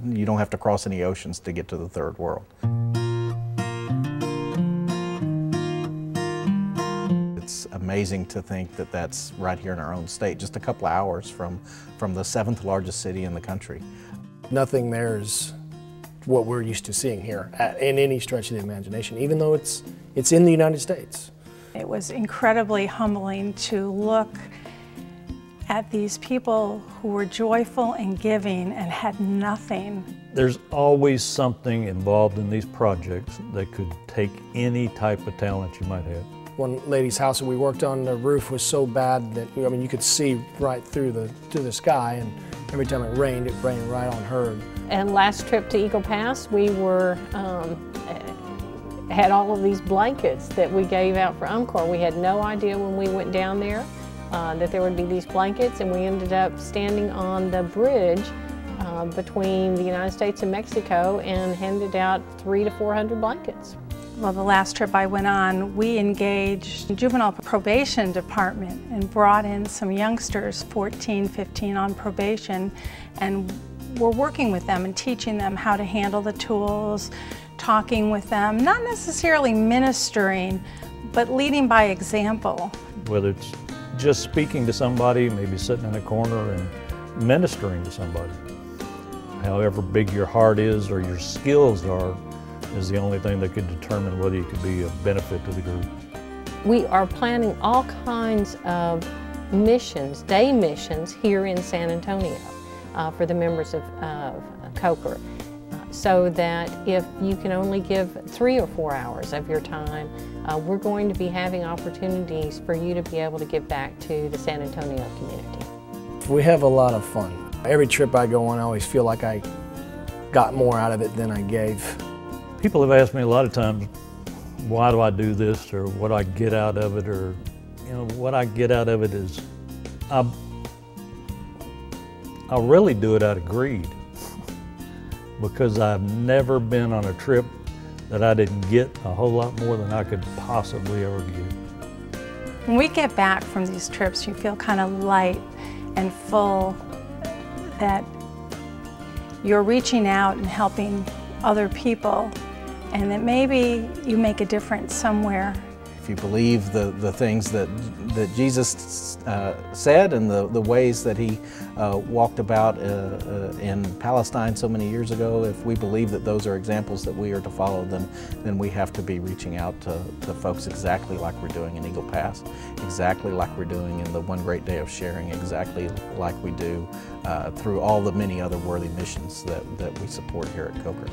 you don't have to cross any oceans to get to the third world. It's amazing to think that that's right here in our own state, just a couple of hours from the 7th largest city in the country. Nothing there is what we're used to seeing here in any stretch of the imagination, even though it's in the United States. It was incredibly humbling to look at these people who were joyful and giving and had nothing. There's always something involved in these projects that could take any type of talent you might have. One lady's house that we worked on, the roof was so bad that, I mean, you could see right through the sky, and every time it rained right on her. And last trip to Eagle Pass, we had all of these blankets that we gave out for UMCOR. We had no idea when we went down there that there would be these blankets, and we ended up standing on the bridge between the United States and Mexico and handed out 300 to 400 blankets. Well, the last trip I went on, we engaged the juvenile probation department and brought in some youngsters, 14, 15 on probation, and we're working with them and teaching them how to handle the tools, talking with them, not necessarily ministering, but leading by example. Whether it's just speaking to somebody, maybe sitting in a corner and ministering to somebody. However big your heart is or your skills are, is the only thing that could determine whether you could be a benefit to the group. We are planning all kinds of missions, day missions, here in San Antonio for the members of COCR, so that if you can only give 3 or 4 hours of your time, we're going to be having opportunities for you to be able to give back to the San Antonio community. We have a lot of fun. Every trip I go on, I always feel like I got more out of it than I gave. People have asked me a lot of times, why do I do this, or what I get out of it, or, you know, what I get out of it is, I really do it out of greed, because I've never been on a trip that I didn't get a whole lot more than I could possibly ever get. When we get back from these trips, you feel kind of light and full, that you're reaching out and helping other people, and that maybe you make a difference somewhere. If you believe the things that Jesus said and the ways that he walked about in Palestine so many years ago, if we believe that those are examples that we are to follow, then we have to be reaching out to folks exactly like we're doing in Eagle Pass, exactly like we're doing in the One Great Day of Sharing, exactly like we do through all the many other worthy missions that we support here at COCR.